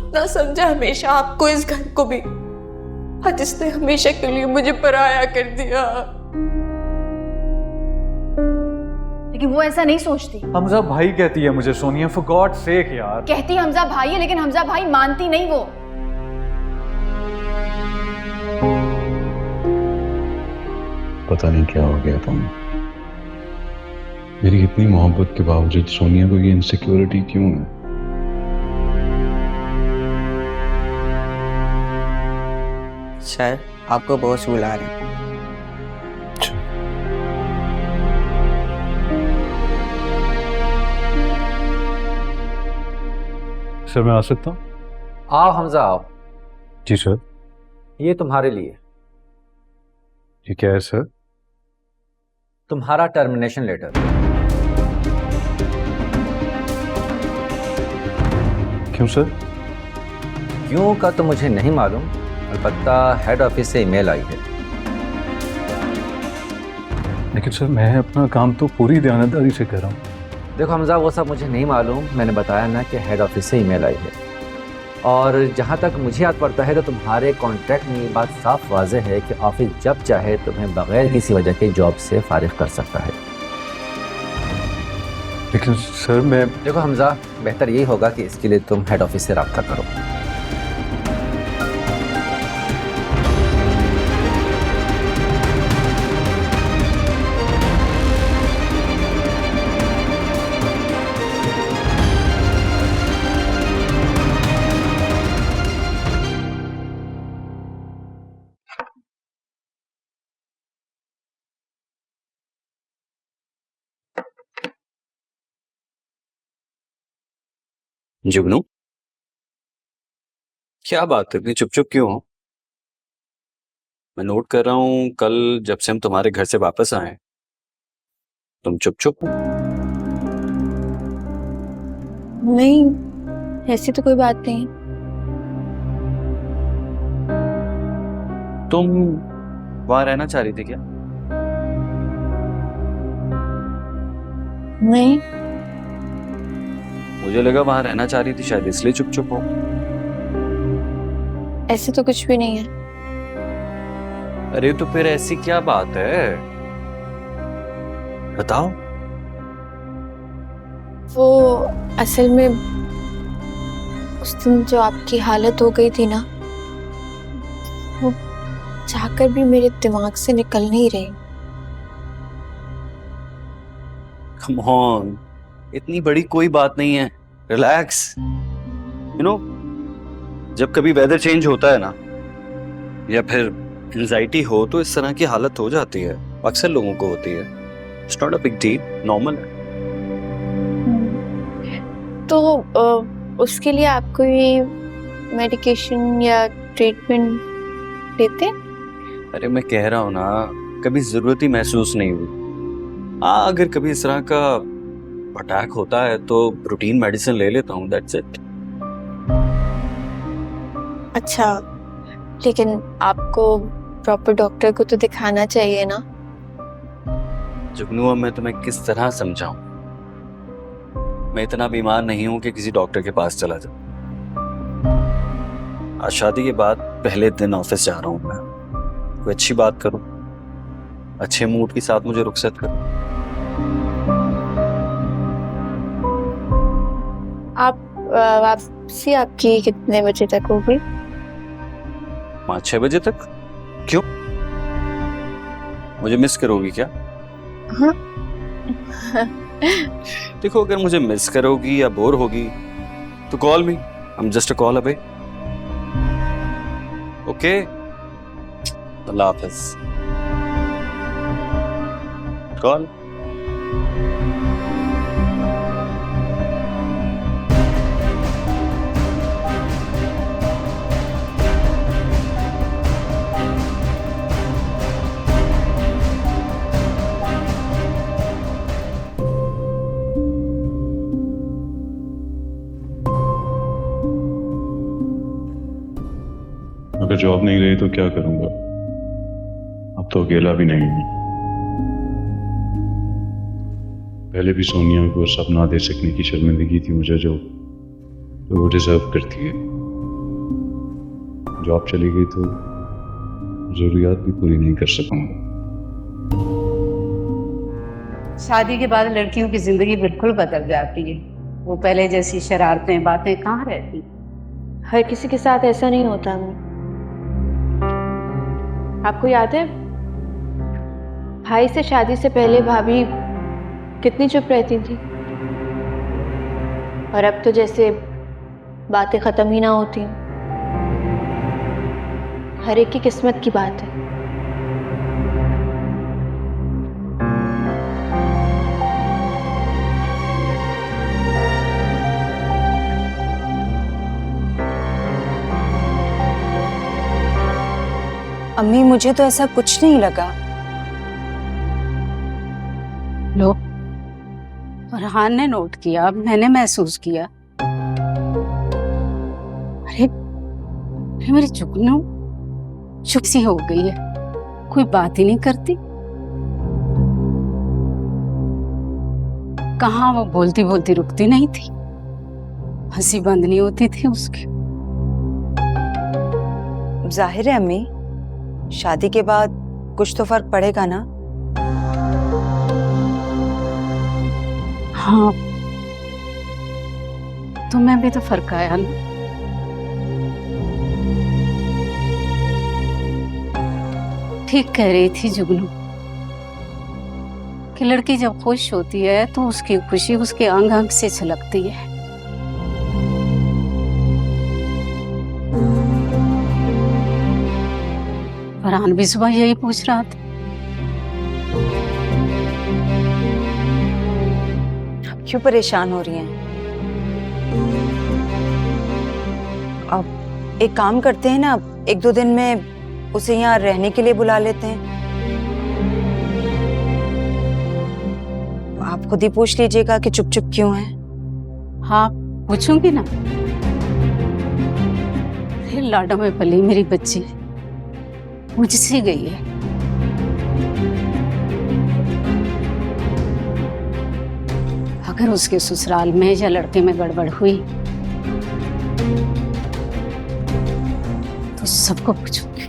अपना समझा हमेशा, आपको, इस घर को भी। आज इसने हमेशा के लिए मुझे पराया कर दिया। लेकिन वो ऐसा नहीं सोचती। हमजा भाई कहती है मुझे सोनिया, फॉर गॉड सेक यार। कहती हमजा भाई है, लेकिन हमजा भाई मानती नहीं वो। पता नहीं क्या हो गया तुम्हें। मेरी इतनी मोहब्बत के बावजूद सोनिया को ये इनसिक्योरिटी क्यों है? सर, आपको बॉस बुला रहे हैं। सर मैं आ सकता हूँ? आओ हमजा आओ। जी सर। ये तुम्हारे लिए। ये क्या है सर? तुम्हारा टर्मिनेशन लेटर। क्यों सर? क्यों का तो मुझे नहीं मालूम, अलबत्ता हेड ऑफिस से ईमेल आई है। लेकिन सर मैं अपना काम तो पूरी दयानतदारी से कर रहा हूँ। देखो हमजा, वो सब मुझे नहीं मालूम, मैंने बताया ना कि हेड ऑफिस से ईमेल आई है। और जहाँ तक मुझे याद पड़ता है तो तुम्हारे कॉन्ट्रैक्ट में ये बात साफ वाज़ेह है कि ऑफिस जब चाहे तुम्हें बगैर किसी वजह के जॉब से फारिग कर सकता है। लेकिन सर मैं... देखो हमजा, बेहतर यही होगा कि इसके लिए तुम हेड ऑफिस से रब्ता करो। जुगनू, क्या बात है, इतनी चुप चुप क्यों हो? मैं नोट कर रहा हूं, कल जब से हम तुम्हारे घर से वापस आए तुम चुप चुप हो। नहीं, ऐसी तो कोई बात नहीं। तुम वहां रहना चाह रही थी क्या? नहीं। मुझे लगा वहां रहना चाह रही थी, शायद इसलिए चुप चुप हो। ऐसे तो कुछ भी नहीं है। अरे तो फिर ऐसी क्या बात है, बताओ। वो असल में उस दिन जो आपकी हालत हो गई थी ना, वो चाहकर भी मेरे दिमाग से निकल नहीं रही। कम ऑन, इतनी बड़ी कोई बात नहीं है, रिलैक्स। यू नो, जब कभी वेदर चेंज होता है ना, या फिर एंजाइटी हो, तो इस तरह की हालत हो जाती है, अक्सर लोगों को होती है। It's not a big deal, normal है। तो उसके लिए आप कोई मेडिकेशन या ट्रीटमेंट लेते? अरे मैं कह रहा हूँ ना, कभी जरूरत ही महसूस नहीं हुई। हाँ, अगर कभी इस तरह का अटैक होता है तो रूटीन मेडिसिन ले लेता हूँ, दैट्स इट। अच्छा, लेकिन आपको प्रॉपर डॉक्टर को तो दिखाना चाहिए ना। जुगनू, अब मैं तुम्हें किस तरह समझाऊं? मैं इतना बीमार नहीं हूं कि किसी डॉक्टर के पास चला जाऊं। आज शादी के बाद पहले दिन ऑफिस जा रहा हूं मैं। कोई अच्छी बात करूं, अच्छे मूड के साथ मुझे रुखसत करो। वापसी आपकी कितने बजे तक होगी? 5-6 बजे तक। क्यों, मुझे मिस करोगी क्या? हाँ। देखो, अगर मुझे मिस करोगी या बोर होगी तो call me, I am just a call away. Okay, Allah Hafiz. Call. अगर जॉब नहीं रही तो क्या करूंगा? अब तो अकेला भी नहीं हूं। पहले भी सोनिया को सपना दे सकने की शर्मिंदगी थी मुझे, जो वो डिजर्व करती है। जॉब चली गई तो ज़रूरियात भी पूरी नहीं कर सकूंगा। शादी के बाद लड़कियों की जिंदगी बिल्कुल बदल जाती है। वो पहले जैसी शरारतें बातें कहाँ रहती। हर किसी के साथ ऐसा नहीं होता अम्मी। आपको याद है भाई से शादी से पहले भाभी कितनी चुप रहती थी, और अब तो जैसे बातें खत्म ही ना होती। हर एक की किस्मत की बात है। अम्मी मुझे तो ऐसा कुछ नहीं लगा। लो, फरहान ने नोट किया, अब मैंने महसूस किया। अरे मेरी जुगनू चुप सी हो गई है, कोई बात ही नहीं करती। कहाँ वो बोलती बोलती रुकती नहीं थी, हंसी बंद नहीं होती थी उसकी। जाहिर है अम्मी, शादी के बाद कुछ तो फर्क पड़ेगा ना। हाँ, तुम्हें भी तो फर्क आया ना। ठीक कह रही थी जुगनू कि लड़की जब खुश होती है तो उसकी खुशी उसके अंग अंग से छलकती है। फरहान भी सुबह यही पूछ रहा था। आप क्यों परेशान हो रही हैं? अब एक काम करते हैं ना, 1-2 दिन में उसे यहाँ रहने के लिए बुला लेते हैं। आप खुद ही पूछ लीजिएगा कि चुप चुप क्यों है। हाँ, पूछूंगी ना। फिर लाडो में पली मेरी बच्ची मुझसे गई है। अगर उसके ससुराल में या लड़के में गड़बड़ हुई तो सबको पूछूंगी।